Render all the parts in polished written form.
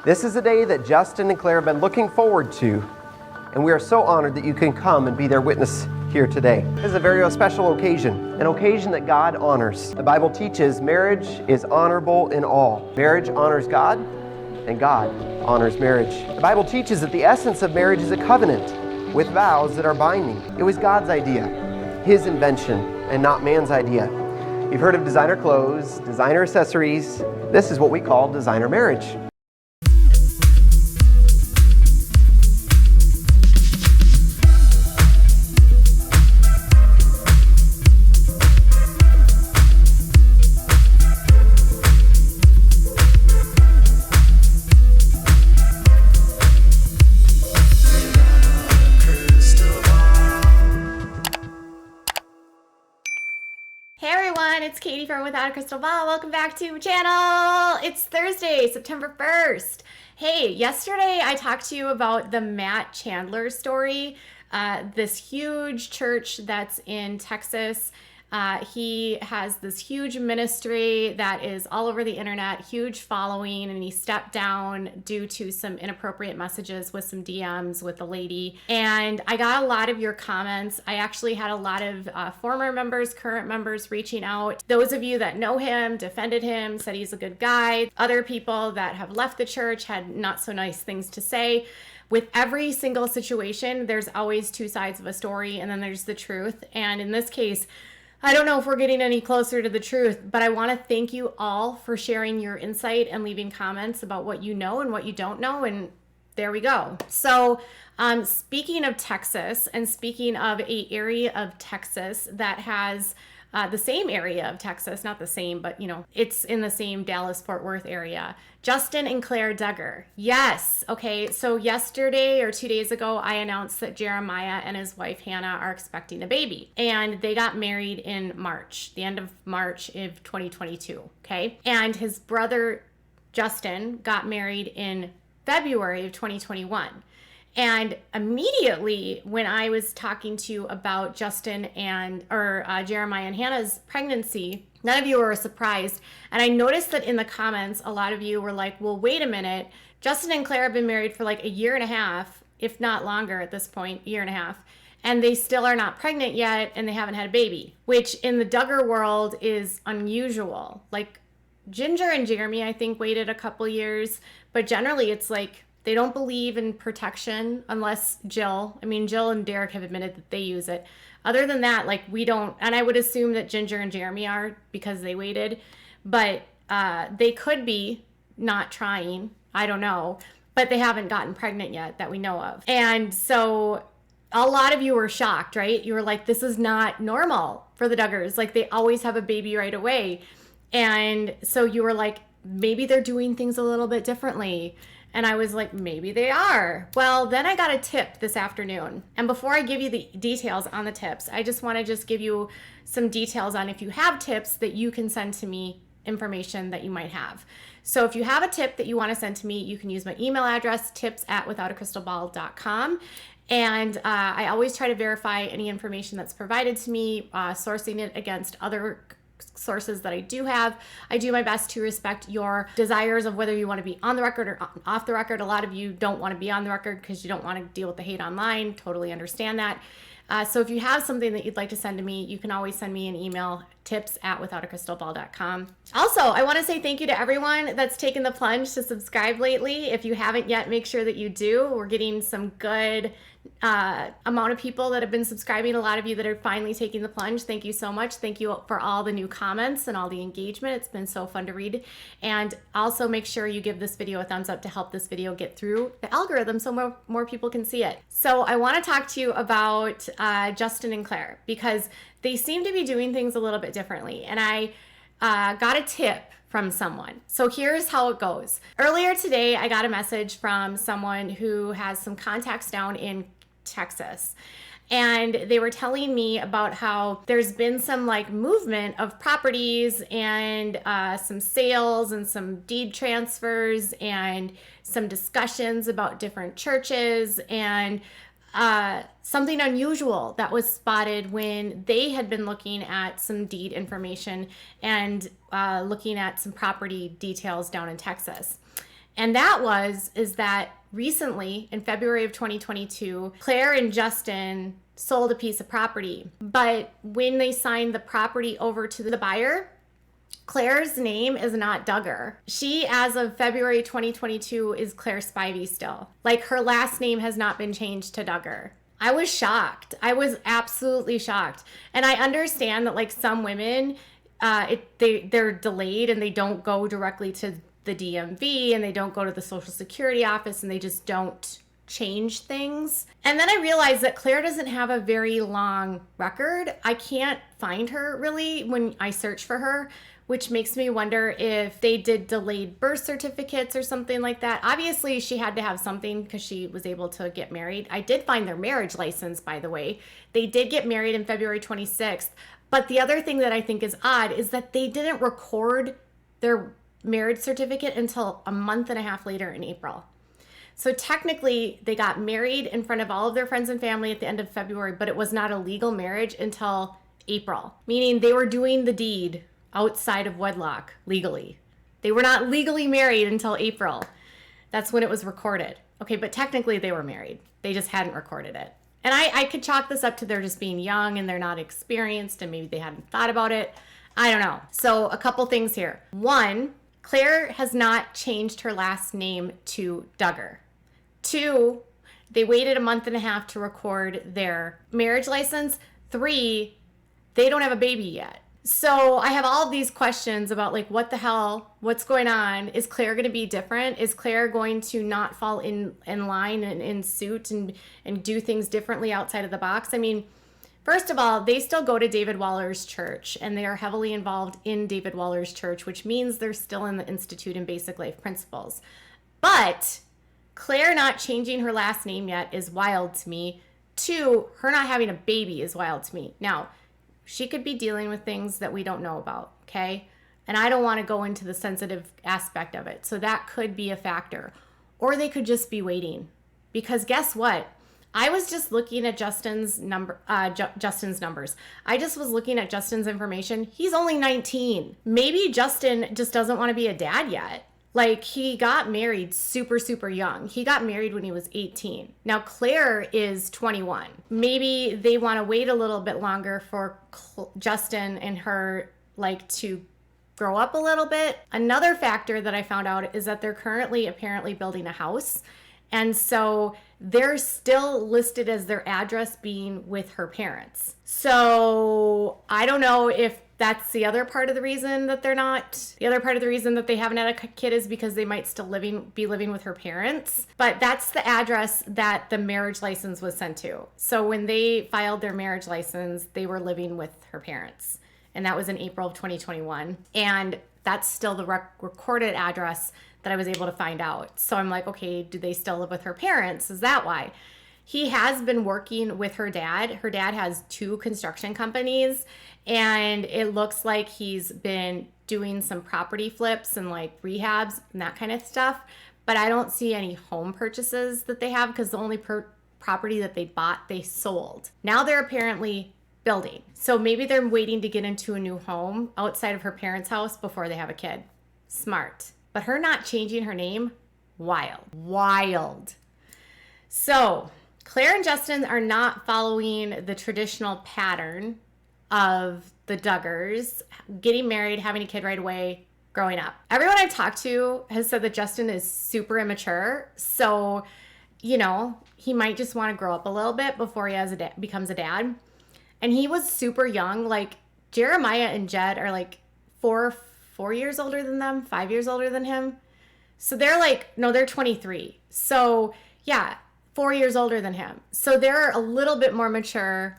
This is a day that Justin and Claire have been looking forward to, and we are so honored that you can come and be their witness here today. This is a very special occasion, an occasion that God honors. The Bible teaches marriage is honorable in all. Marriage honors God, and God honors marriage. The Bible teaches that the essence of marriage is a covenant with vows that are binding. It was God's idea, His invention, and not man's idea. You've heard of designer clothes, designer accessories. This is what we call designer marriage. It's Katie from Without a Crystal Ball. Welcome back to my channel. It's Thursday, September 1st. Hey, yesterday I talked to you about the Matt Chandler story, this huge church that's in Texas. He has this huge ministry that is all over the internet, huge following, and he stepped down due to some inappropriate messages with some DMs with the lady. And I got a lot of your comments. I actually had a lot of former members, current members reaching out. Those of you that know him, defended him, said he's a good guy. Other people that have left the church had not so nice things to say. With every single situation, there's always two sides of a story, and then there's the truth. And in this case, I don't know if we're getting any closer to the truth, but I want to thank you all for sharing your insight and leaving comments about what you know and what you don't know, and there we go. So speaking of Texas, and speaking of an area of Texas that has the same area of Texas, not the same, but you know, it's in the same Dallas-Fort Worth area. Justin and Claire Duggar. Yes. Okay. So yesterday or 2 days ago, I announced that Jeremiah and his wife Hannah are expecting a baby, and they got married in March, the end of March of 2022. Okay. And his brother Justin got married in February of 2021. And immediately when I was talking to you about Justin and Jeremiah and Hannah's pregnancy, none of you were surprised. And I noticed that in the comments, a lot of you were like, well, wait a minute. Justin and Claire have been married for like a year and a half, if not longer at this point, a year and a half. And they still are not pregnant yet, and they haven't had a baby, which in the Duggar world is unusual. Like Ginger and Jeremy, I think, waited a couple years, but generally it's like, they don't believe in protection unless Jill and Derek have admitted that they use it. Other than that, like we don't, and I would assume that Ginger and Jeremy are because they waited, but they could be not trying. I don't know, but they haven't gotten pregnant yet that we know of. And so a lot of you were shocked, right? You were like, this is not normal for the Duggars. Like they always have a baby right away. And so you were like, maybe they're doing things a little bit differently. And I was like, maybe they are. Well, then I got a tip this afternoon. And before I give you the details on the tips, I just want to give you some details on if you have tips that you can send to me, information that you might have. So if you have a tip that you want to send to me, you can use my email address, tips@withoutacrystalball.com. And I always try to verify any information that's provided to me, sourcing it against other sources that I do have. I do my best to respect your desires of whether you want to be on the record or off the record. A lot of you don't want to be on the record because you don't want to deal with the hate online. Totally understand that. So if you have something that you'd like to send to me, you can always send me an email, tips@withoutacrystalball.com. Also, I want to say thank you to everyone that's taken the plunge to subscribe lately. If you haven't yet, make sure that you do. We're getting some good amount of people that have been subscribing. A lot of you that are finally taking the plunge. Thank you so much. Thank you for all the new comments and all the engagement. It's been so fun to read. And also make sure you give this video a thumbs up to help this video get through the algorithm so more people can see it. So I want to talk to you about Justin and Claire because they seem to be doing things a little bit differently. And I got a tip from someone. So here's how it goes. Earlier today, I got a message from someone who has some contacts down in Texas. And they were telling me about how there's been some like movement of properties and some sales and some deed transfers and some discussions about different churches and something unusual that was spotted when they had been looking at some deed information and looking at some property details down in Texas. And is that recently, in February of 2022, Claire and Justin sold a piece of property. But when they signed the property over to the buyer, Claire's name is not Duggar. She, as of February 2022, is Claire Spivey still. Like, her last name has not been changed to Duggar. I was shocked. I was absolutely shocked. And I understand that, like, some women, they're delayed and they don't go directly to the DMV and they don't go to the Social Security office and they just don't change things. And then I realized that Claire doesn't have a very long record. I can't find her really when I search for her, which makes me wonder if they did delayed birth certificates or something like that. Obviously, she had to have something because she was able to get married. I did find their marriage license, by the way. They did get married in February 26th. But the other thing that I think is odd is that they didn't record their marriage certificate until a month and a half later in April. So technically, they got married in front of all of their friends and family at the end of February, but it was not a legal marriage until April, meaning they were doing the deed outside of wedlock legally. They were not legally married until April. That's when it was recorded. Okay, but technically they were married. They just hadn't recorded it. And I could chalk this up to they're just being young and they're not experienced and maybe they hadn't thought about it. I don't know. So a couple things here. One, Claire has not changed her last name to Duggar. Two, they waited a month and a half to record their marriage license. Three, they don't have a baby yet. So I have all of these questions about, like, what the hell, what's going on? Is Claire going to be different? Is Claire going to not fall in line and in suit and do things differently outside of the box? I mean, first of all, they still go to David Waller's church and they are heavily involved in David Waller's church, which means they're still in the Institute and Basic Life Principles. But Claire not changing her last name yet is wild to me. Two, her not having a baby is wild to me. Now, she could be dealing with things that we don't know about, okay? And I don't want to go into the sensitive aspect of it. So that could be a factor. Or they could just be waiting. Because guess what? I was just looking at Justin's numbers. I just was looking at Justin's information. He's only 19. Maybe Justin just doesn't want to be a dad yet. Like, he got married super, super young. He got married when he was 18. Now, Claire is 21. Maybe they want to wait a little bit longer for Justin and her, like, to grow up a little bit. Another factor that I found out is that they're currently apparently building a house. And so they're still listed as their address being with her parents. So I don't know if that's the other part of the reason that they're not. The other part of the reason that they haven't had a kid is because they might still be living with her parents. But that's the address that the marriage license was sent to. So when they filed their marriage license, they were living with her parents. And that was in April of 2021. And that's still the recorded address that I was able to find out. So I'm like, okay, do they still live with her parents? Is that why? He has been working with her dad. Her dad has 2 construction companies, and it looks like he's been doing some property flips and like rehabs and that kind of stuff. But I don't see any home purchases that they have because the only property that they bought, they sold. Now they're apparently building. So maybe they're waiting to get into a new home outside of her parents' house before they have a kid. Smart. But her not changing her name, wild. So Claire and Justin are not following the traditional pattern of the Duggars, getting married, having a kid right away, growing up. Everyone I've talked to has said that Justin is super immature. So, you know, he might just want to grow up a little bit before he becomes a dad. And he was super young. Like, Jeremiah and Jed are like 4 years older than them, 5 years older than him. So they're 23. So yeah, 4 years older than him. So they're a little bit more mature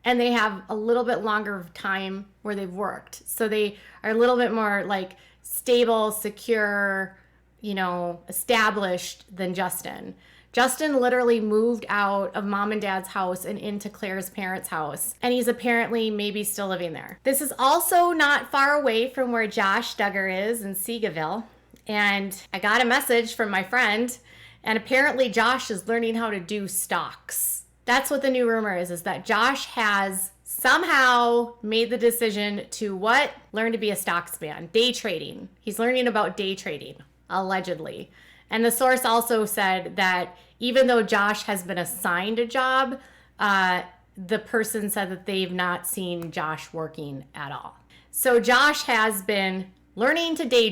and they have a little bit longer time where they've worked. So they are a little bit more like stable, secure, you know, established than Justin. Justin literally moved out of mom and dad's house and into Claire's parents' house. And he's apparently maybe still living there. This is also not far away from where Josh Duggar is in Seagaville. And I got a message from my friend, and apparently Josh is learning how to do stocks. That's what the new rumor is that Josh has somehow made the decision to learn to be a stocks man, day trading. He's learning about day trading, allegedly. And the source also said that even though Josh has been assigned a job, the person said that they've not seen Josh working at all. So Josh has been learning to day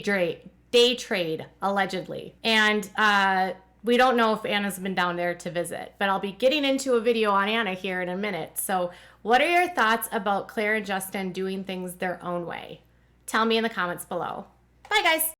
trade, allegedly. And we don't know if Anna's been down there to visit, but I'll be getting into a video on Anna here in a minute. So what are your thoughts about Claire and Justin doing things their own way? Tell me in the comments below. Bye, guys.